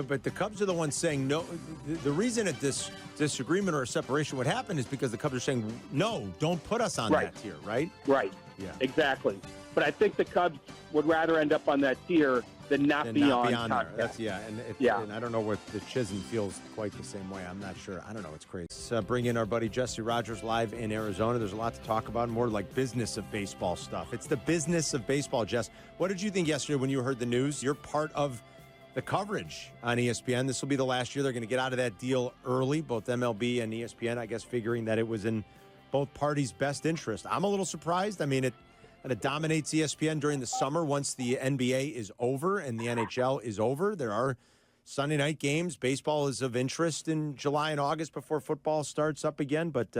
But the Cubs are the ones saying no. The reason that this disagreement or a separation would happen is because the Cubs are saying, no, don't put us on that tier, right? Right. Yeah. Exactly. But I think the Cubs would rather end up on that tier than not be on there. That's, and I don't know what the Chisholm feels quite the same way. I'm not sure. I don't know. It's crazy. Let's bring in our buddy Jesse Rogers live in Arizona. There's a lot to talk about, more like business of baseball stuff. It's the business of baseball, Jess. What did you think yesterday when you heard the news? You're part of the coverage on ESPN. This will be the last year. They're going to get out of that deal early, both MLB and ESPN, I guess, figuring that it was in both parties' best interest. I'm a little surprised. I mean, it dominates ESPN during the summer once the NBA is over and the NHL is over. There are Sunday night games. Baseball is of interest in July and August before football starts up again, but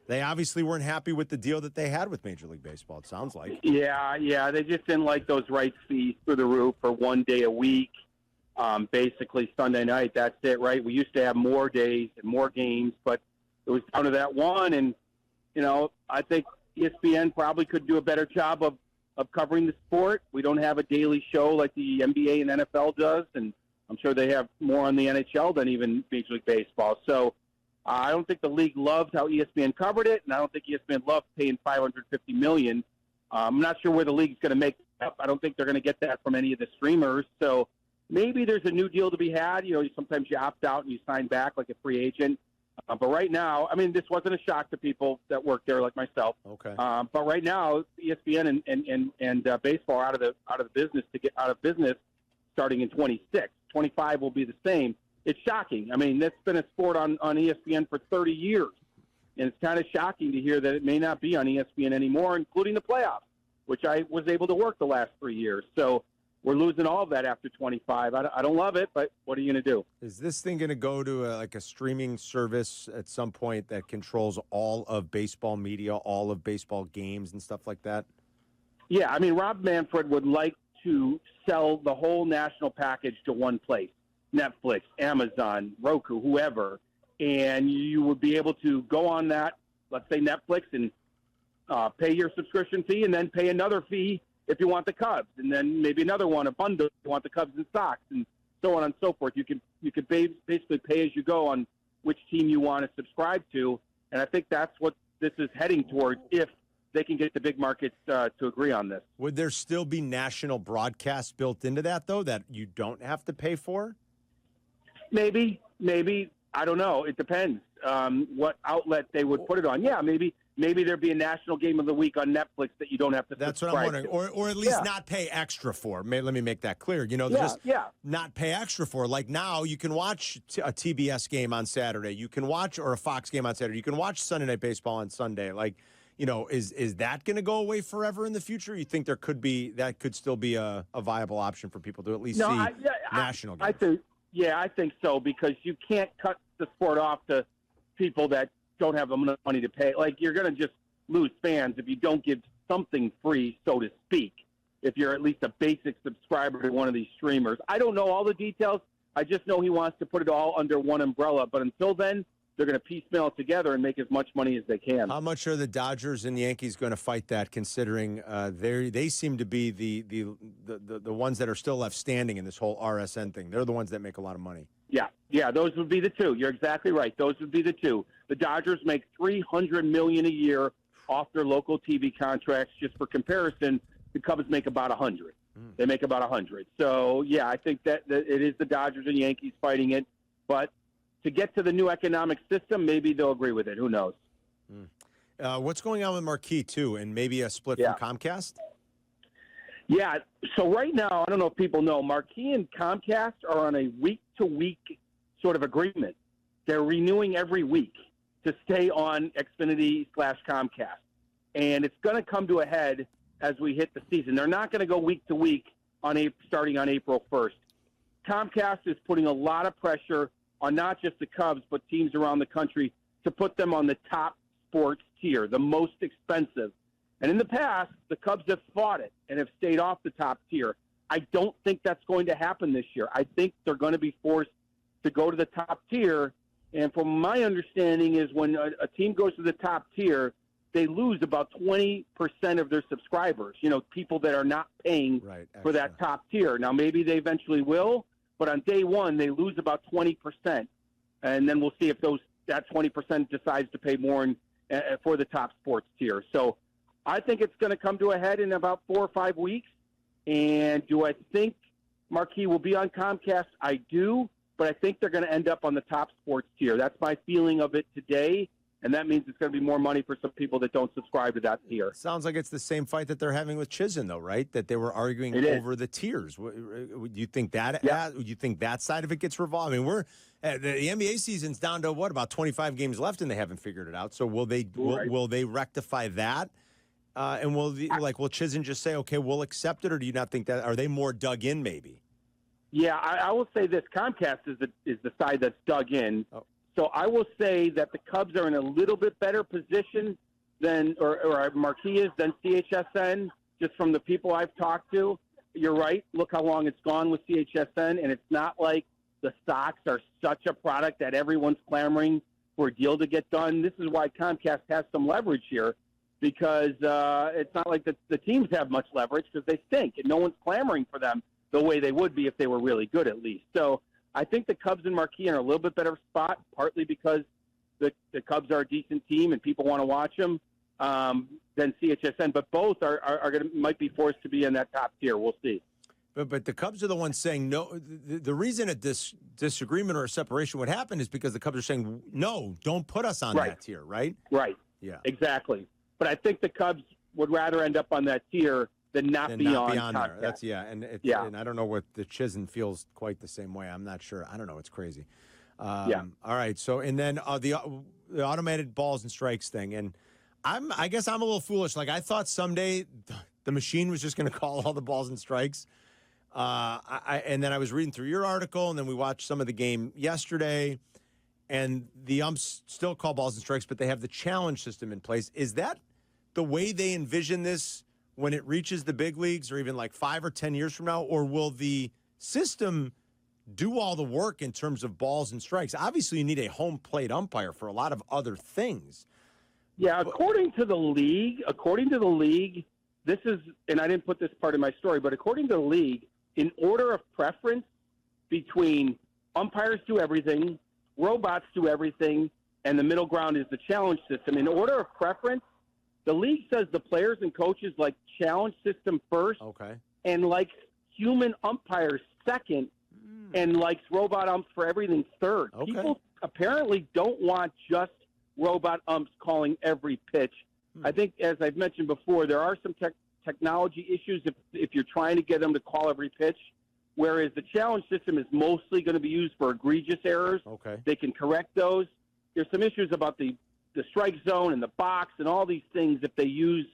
they obviously weren't happy with the deal that they had with Major League Baseball, it sounds like. Yeah, they just didn't like those rights fees through the roof for 1 day a week. Basically Sunday night, that's it, right? We used to have more days and more games, but it was down to that one. And, I think ESPN probably could do a better job of covering the sport. We don't have a daily show like the NBA and NFL does, and I'm sure they have more on the NHL than even Major League Baseball. So I don't think the league loved how ESPN covered it, and I don't think ESPN loved paying $550 million. I'm not sure where the league's going to make it up. I don't think they're going to get that from any of the streamers. So maybe there's a new deal to be had. Sometimes you opt out and you sign back like a free agent. But right now, I mean, this wasn't a shock to people that work there like myself. Okay. But right now, ESPN and baseball are out of the business to get out of business starting in 26. 25 will be the same. It's shocking. I mean, that's been a sport on ESPN for 30 years. And it's kind of shocking to hear that it may not be on ESPN anymore, including the playoffs, which I was able to work the last 3 years. So we're losing all of that after 25. I don't love it, but what are you going to do? Is this thing going to go to a streaming service at some point that controls all of baseball media, all of baseball games and stuff like that? Yeah, I mean, Rob Manfred would like to sell the whole national package to one place, Netflix, Amazon, Roku, whoever, and you would be able to go on that, let's say Netflix, and pay your subscription fee and then pay another fee if you want the Cubs, and then maybe another one, a bundle if you want the Cubs and Sox, and so on and so forth. You could basically pay as you go on which team you want to subscribe to, and I think that's what this is heading towards if they can get the big markets to agree on this. Would there still be national broadcasts built into that, though, that you don't have to pay for? Maybe. I don't know. It depends what outlet they would put it on. Yeah, maybe there'd be a national game of the week on Netflix that you don't have to That's what I'm wondering. Or at least not pay extra for. Let me make that clear. Not pay extra for. Like now, you can watch a TBS game on Saturday. You can watch, or a Fox game on Saturday. You can watch Sunday Night Baseball on Sunday. Like, is that going to go away forever in the future? You think that could still be a viable option for people to at least see national games? I think so, because you can't cut the sport off to people that don't have enough money to pay. Like, you're going to just lose fans if you don't give something free, so to speak, if you're at least a basic subscriber to one of these streamers. I don't know all the details. I just know he wants to put it all under one umbrella. But until then, they're going to piecemeal it together and make as much money as they can. How much are the Dodgers and Yankees going to fight that, considering they seem to be the ones that are still left standing in this whole RSN thing? They're the ones that make a lot of money. Yeah, those would be the two. You're exactly right. Those would be the two. The Dodgers make $300 million a year off their local TV contracts. Just for comparison, the Cubs make about $100. They make about $100. So, yeah, I think that it is the Dodgers and Yankees fighting it. But to get to the new economic system, maybe they'll agree with it. Who knows? What's going on with Marquee, too, and maybe a split from Comcast? Yeah, so right now, I don't know if people know, Marquee and Comcast are on a week-to-week sort of agreement. They're renewing every week to stay on Xfinity/Comcast. And it's going to come to a head as we hit the season. They're not going to go week-to-week starting on April 1st. Comcast is putting a lot of pressure on not just the Cubs, but teams around the country to put them on the top sports tier, the most expensive. And in the past, the Cubs have fought it and have stayed off the top tier. I don't think that's going to happen this year. I think they're going to be forced to go to the top tier. And from my understanding is when a team goes to the top tier, they lose about 20% of their subscribers, people that are not paying for that top tier. Now, maybe they eventually will, but on day one they lose about 20%, and then we'll see if that 20% decides to pay more for the top sports tier. So I think it's going to come to a head in about 4 or 5 weeks. And do I think Marquee will be on Comcast? I do, but I think they're going to end up on the top sports tier. That's my feeling of it today, and that means it's going to be more money for some people that don't subscribe to that tier. Sounds like it's the same fight that they're having with Chizen, though, right? That they were arguing over the tiers. Do you think that? Yeah. Do you think that side of it gets revolved? I mean, the NBA season's down to about 25 games left, and they haven't figured it out. So will they rectify that? And will Chizen just say, okay, we'll accept it, or do you not think that? Are they more dug in, maybe? Yeah, I will say this: Comcast is the side that's dug in. Oh. So I will say that the Cubs are in a little bit better position than Marquee is than CHSN, just from the people I've talked to. You're right. Look how long it's gone with CHSN, and it's not like the stocks are such a product that everyone's clamoring for a deal to get done. This is why Comcast has some leverage here, because it's not like the teams have much leverage because they stink, and no one's clamoring for them the way they would be if they were really good, at least. So I think the Cubs and Marquee are in a little bit better spot, partly because the Cubs are a decent team and people want to watch them than CHSN, but both might be forced to be in that top tier. We'll see. But the Cubs are the ones saying no. The reason a disagreement or a separation would happen is because the Cubs are saying, no, don't put us on that tier, right? Right. Yeah. Exactly. But I think the Cubs would rather end up on that tier than not be on there. That's and I don't know what the Chizen feels quite the same way. I'm not sure. I don't know. It's crazy. All right. So and then the automated balls and strikes thing, and I guess I'm a little foolish. Like I thought someday the machine was just going to call all the balls and strikes. And then I was reading through your article, and then we watched some of the game yesterday, and the umps still call balls and strikes, but they have the challenge system in place. Is that the way they envision this when it reaches the big leagues, or even like 5 or 10 years from now? Or will the system do all the work in terms of balls and strikes? Obviously, you need a home plate umpire for a lot of other things. Yeah, according to the league, this is, and I didn't put this part of my story, but according to the league, in order of preference between umpires do everything, robots do everything, and the middle ground is the challenge system. In order of preference, the league says the players and coaches like challenge system first, and likes human umpires second, and likes robot umps for everything third. People apparently don't want just robot umps calling every pitch. I think, as I've mentioned before, there are some technology issues if you're trying to get them to call every pitch, whereas the challenge system is mostly going to be used for egregious errors. They can correct those. There's some issues about the strike zone and the box and all these things if they use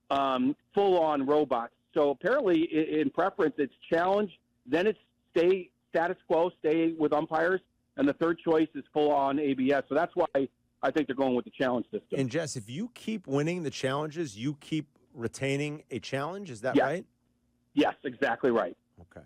full-on robots. So apparently, in preference, it's challenge, then it's stay status quo, stay with umpires, and the third choice is full-on ABS. So that's why I think they're going with the challenge system. And, Jess, if you keep winning the challenges, you keep retaining a challenge. Is that right? Yes, exactly right.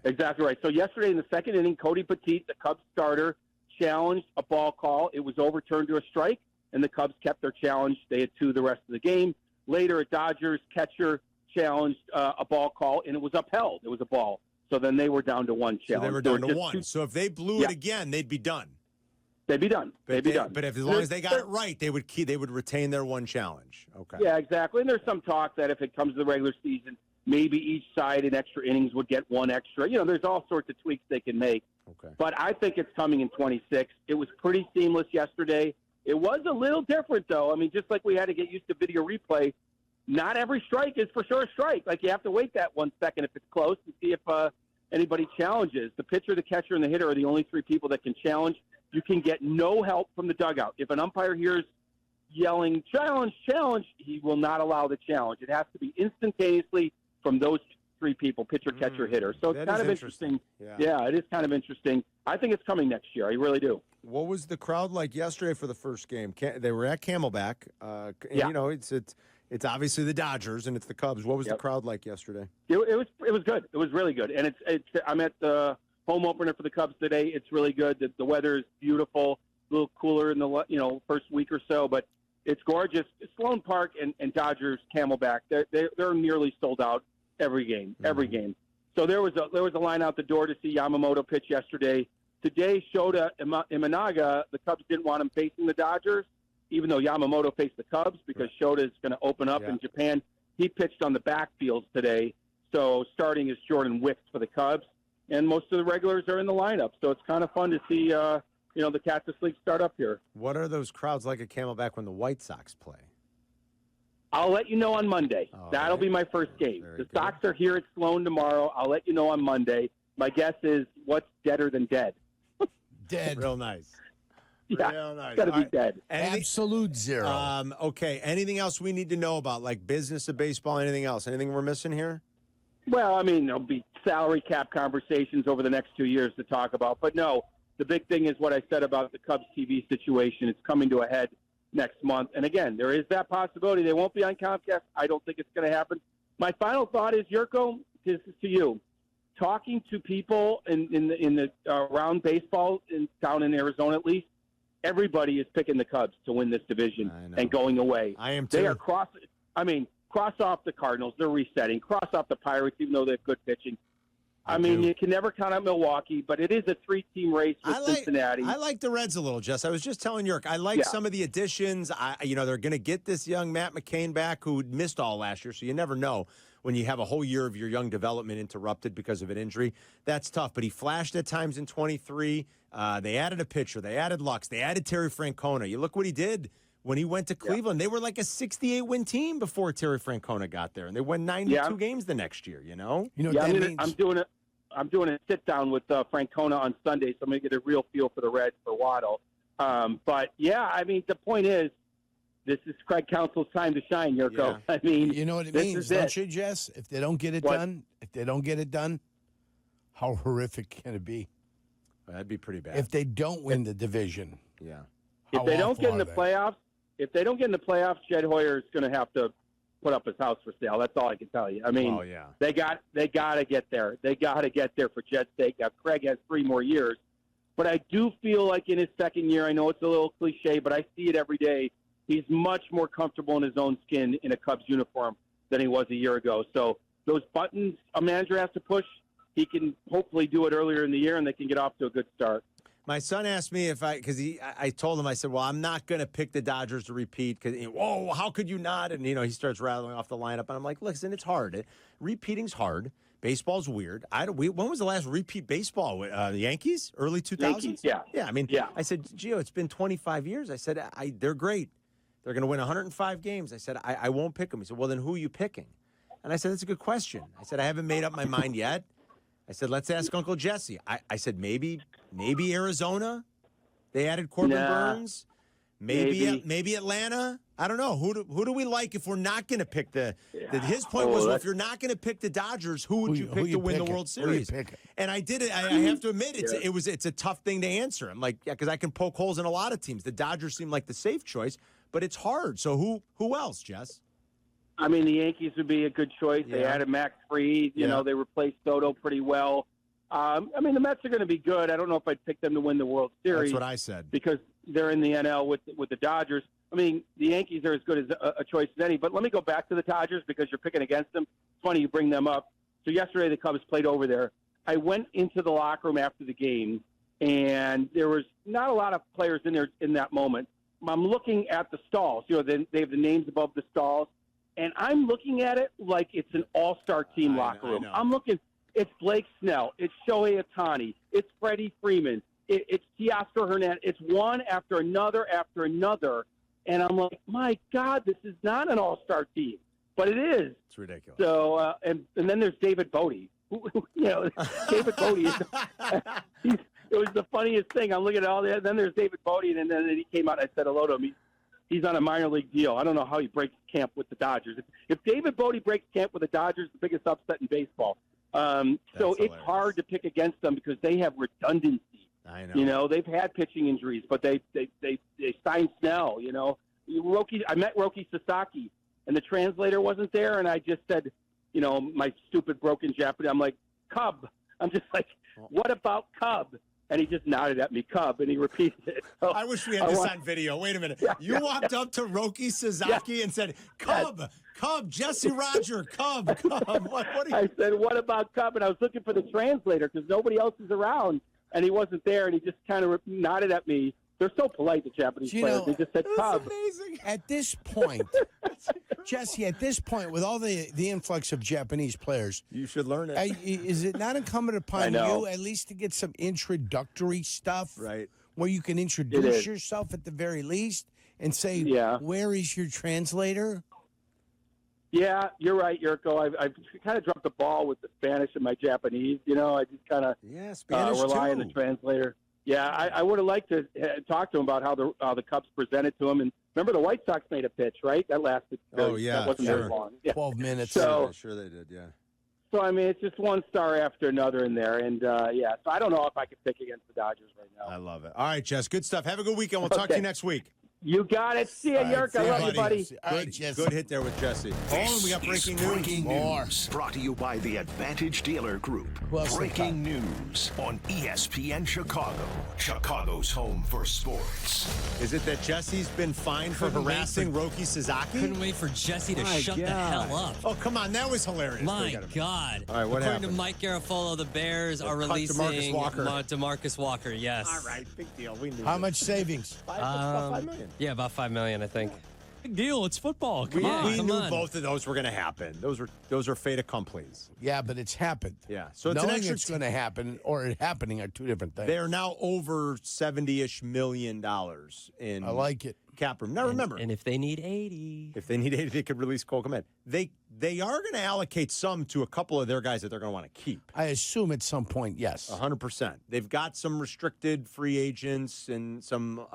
Exactly right. So yesterday in the second inning, Cody Petit, the Cubs starter, challenged a ball call. It was overturned to a strike, and the Cubs kept their challenge. They had 2 the rest of the game. Later, a Dodgers catcher challenged a ball call, and it was upheld. It was a ball. So then they were down to 1 challenge. So they were down to 1. So if they blew it again, they'd be done. They'd be done. But as long as they got it right, they would retain their 1 challenge. Yeah, exactly. And there's some talk that if it comes to the regular season, maybe each side in extra innings would get 1 extra. You know, there's all sorts of tweaks they can make. But I think it's coming in 26. It was pretty seamless yesterday. It was a little different, though. I mean, just like we had to get used to video replay, not every strike is for sure a strike. Like, you have to wait that 1 second if it's close to see if anybody challenges. The pitcher, the catcher, and the hitter are the only 3 people that can challenge. You can get no help from the dugout. If an umpire hears yelling, challenge, challenge, he will not allow the challenge. It has to be instantaneously from those 3 people, pitcher, catcher, hitter. So it's kind of interesting. Yeah, it is kind of interesting. I think it's coming next year. I really do. What was the crowd like yesterday for the first game? They were at Camelback. You know, it's obviously the Dodgers and it's the Cubs. What was the crowd like yesterday? It was good. It was really good. And I'm at the home opener for the Cubs today. It's really good. The weather is beautiful. A little cooler in the first week or so, but it's gorgeous. Sloan Park and Dodgers Camelback. They're nearly sold out every game. So there was a line out the door to see Yamamoto pitch yesterday. Today, Shota Imanaga, the Cubs didn't want him facing the Dodgers, even though Yamamoto faced the Cubs, because Shota is going to open up in Japan. He pitched on the backfields today, so starting is Jordan Wicks for the Cubs, and most of the regulars are in the lineup. So it's kind of fun to see, the Cactus League start up here. What are those crowds like at Camelback when the White Sox play? I'll let you know on Monday. That'll be my first game. Very the good. Sox are here at Sloan tomorrow. I'll let you know on Monday. My guess is what's deader than dead? Dead. Real nice. Yeah, Real nice. it's got to be dead. Absolute zero. Okay. Anything else we need to know about, like business of baseball? Anything else? Anything we're missing here? Well, I mean, there'll be salary cap conversations over the next 2 years to talk about. But no, the big thing is what I said about the Cubs TV situation. It's coming to a head next month. And again, there is that possibility. They won't be on Comcast. I don't think it's going to happen. My final thought is, Jurko, this is to you. Talking to people in the around baseball down in Arizona, at least, everybody is picking the Cubs to win this division and going away. I am too. They are cross off the Cardinals. They're resetting. Cross off the Pirates, even though they have good pitching. I mean, you can never count out Milwaukee, but it is a three-team race with Cincinnati. I like the Reds a little, Jess. I was just telling York, I like some of the additions. They're going to get this young Matt McCain back who missed all last year, so you never know when you have a whole year of your young development interrupted because of an injury. That's tough, but he flashed at times in 23. They added a pitcher. They added Lux. They added Terry Francona. You look what he did when he went to Cleveland. They were like a 68-win team before Terry Francona got there, and they won 92 games the next year, you know? I'm doing a sit-down with Francona on Sunday, so I'm going to get a real feel for the Reds for Waddle. But, I mean, the point is, this is Craig Counsell's time to shine, Jurko. Yeah. I mean, you know what it means, don't you, Jess? If they don't get it done, how horrific can it be? That'd be pretty bad. If they don't win the division. Yeah. If they don't get in the playoffs, Jed Hoyer is going to have to put up his house for sale. That's all I can tell you. I mean, they got to get there. They got to get there for Jed's sake. Now, Craig has 3 more years. But I do feel like in his second year, I know it's a little cliche, but I see it every day, he's much more comfortable in his own skin in a Cubs uniform than he was a year ago. So those buttons a manager has to push, he can hopefully do it earlier in the year, and they can get off to a good start. My son asked me I told him, I said, well, I'm not going to pick the Dodgers to repeat because, how could you not? And, he starts rattling off the lineup. And I'm like, listen, it's hard. Repeating's hard. Baseball's weird. When was the last repeat baseball? The Yankees? Early 2000s? Yankees, yeah. Yeah, I said, Gio, it's been 25 years. I said, they're great. They're going to win 105 games. I said, I won't pick them. He said, well, then who are you picking? And I said, that's a good question. I said, I haven't made up my mind yet. I said, let's ask Uncle Jesse. I said, maybe Arizona. They added Corbin Burns. Maybe Atlanta. I don't know. Who do we like if we're not going to pick his point was, well, if you're not going to pick the Dodgers, who would you pick to win the World Series? And I did it. I have to admit, it's a tough thing to answer. I'm like, because I can poke holes in a lot of teams. The Dodgers seem like the safe choice, but it's hard. So who else, Jess? I mean, the Yankees would be a good choice. Yeah. They added Max Fried. You know, they replaced Soto pretty well. I mean, the Mets are going to be good. I don't know if I'd pick them to win the World Series. That's what I said. Because they're in the NL with the Dodgers. I mean, the Yankees are as good as a choice as any. But let me go back to the Dodgers because you're picking against them. It's funny you bring them up. So yesterday the Cubs played over there. I went into the locker room after the game, and there was not a lot of players in there in that moment. I'm looking at the stalls. You know, they have the names above the stalls. And I'm looking at it like it's an all-star team locker room. I'm looking. It's Blake Snell. It's Shohei Ohtani. It's Freddie Freeman. It's Teoscar Hernandez. It's one after another after another. And I'm like, my God, this is not an all-star team. But it is. It's ridiculous. So, and then there's David Bodie. David Bodie. It was the funniest thing. I'm looking at all that. Then there's David Bodie, and then he came out and I said hello to him. He's on a minor league deal. I don't know how he breaks camp with the Dodgers. If David Bodie breaks camp with the Dodgers, the biggest upset in baseball. So it's hard to pick against them because they have redundancy. I know. You know, they've had pitching injuries, but they signed Snell. You know, I met Roki Sasaki, and the translator wasn't there, and I just said, you know, my stupid broken Japanese. I'm like, Cub. I'm just like, what about Cub? And he just nodded at me, Cub, and he repeated it. So I wish we had this on video. Wait a minute. You walked up to Roki Sasaki and said, Cub, Cub, Jesse Roger, Cub. What are you? I said, what about Cub? And I was looking for the translator because nobody else is around, and he wasn't there, and he just kind of nodded at me. They're so polite, the Japanese players. They just said Cub. Amazing. At this point, Jesse, at this point, with all the influx of Japanese players, You should learn it. is it not incumbent upon you at least to get some introductory stuff? Right. Where you can introduce yourself at the very least and say, where is your translator? Yeah, you're right, Jurko. I've kind of dropped the ball with the Spanish and my Japanese. I just kind of rely on the translator. Yeah, I would have liked to talk to him about how the Cubs presented to him. And remember, the White Sox made a pitch, right? That lasted. That wasn't very long. Yeah. 12 minutes. So, sure they did. Yeah. So I mean, it's just one star after another in there, and So I don't know if I could pick against the Dodgers right now. I love it. All right, Jess. Good stuff. Have a good weekend. We'll talk to you next week. You got it. See ya, Jurko. I love you, buddy. All right, Jesse. Good hit there with Jesse. And we got breaking news. Brought to you by the Advantage Dealer Group. Breaking news on ESPN Chicago, Chicago's home for sports. Is it that Jesse's been fined for harassing Roki Sasaki? Couldn't wait for Jesse to shut the hell up. Oh, come on. That was hilarious. My God. All right, what According happened? to Mike Garafolo, the Bears are releasing DeMarcus Walker. Yes. All right, big deal. We knew How much savings? $5 million. Yeah, about $5 million, I think. Big deal. It's football. We come knew on. both of those were going to happen. Those are fait accomplis. Yeah, but it's happened. Yeah, so it's knowing an extra. it's going to happen or it happening are two different things. They're now over $70-ish million in. I like it. Cap room. Now remember, And if they need 80. if they need 80, they could release Cole Kmet. They are going to allocate some to a couple of their guys that they're going to want to keep. I assume at some point, yes. 100%. They've got some restricted free agents and some.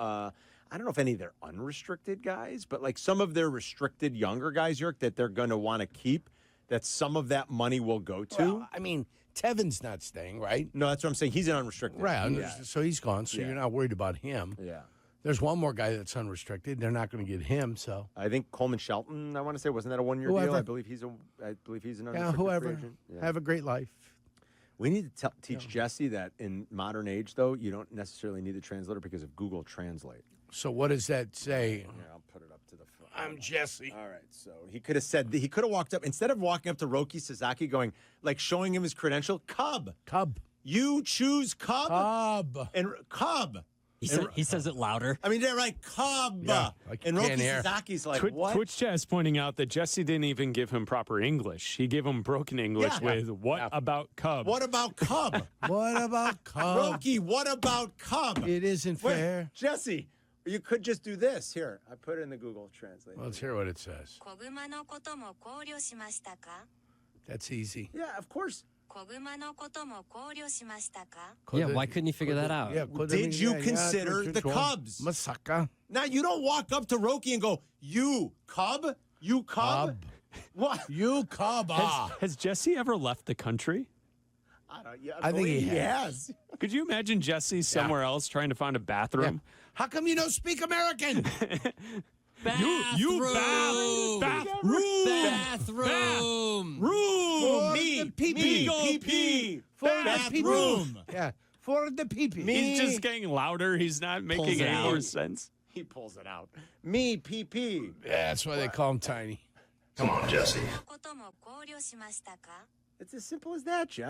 I don't know if any of their unrestricted guys, but like some of their restricted younger guys, Yerk, that they're going to want to keep, that some of that money will go to. Well, I mean, Tevin's not staying, right? No, that's what I'm saying. He's an unrestricted. Right. Yeah. So he's gone, so you're not worried about him. Yeah. There's one more guy that's unrestricted. They're not going to get him, so. I think Coleman Shelton, I want to say, wasn't that a one-year deal? I believe he's an unrestricted whoever. free agent. Yeah. Have a great life. We need to teach Jesse that in modern age, though, you don't necessarily need the translator because of Google Translate. So what does that say? Here, I'll put it up to the front. I'm Jesse. All right, so he could have walked up, instead of walking up to Roki Sasaki going, like showing him his credential, Cub. You choose Cub. And Cub. He says it louder. I mean, they're like, Cub. Yeah, and Roki Sasaki's like, what? Twitch chat is pointing out that Jesse didn't even give him proper English. He gave him broken English with, what about Cub? What about Cub? What about Cub? Roki, what about Cub? It isn't fair. Jesse, you could just do this. Here, I put it in the Google Translate. Let's hear what it says. That's easy. Yeah, of course. Yeah, why couldn't you figure that out? Yeah, Did you consider the Cubs? Masaka. Now, you don't walk up to Roki and go, you Cub? You Cub? What? You Cub. Has Jesse ever left the country? I think he has. Could you imagine Jesse somewhere else trying to find a bathroom? Yeah. How come you don't speak American? Bathroom. Room. Me. Pee-pee. For the Bathroom. Yeah. For the pee-pee. He's just getting louder. He's not making any more sense. He pulls it out. Me, pee-pee. Yeah, that's why they call him Tiny. Come on, Jesse. It's as simple as that, Jess.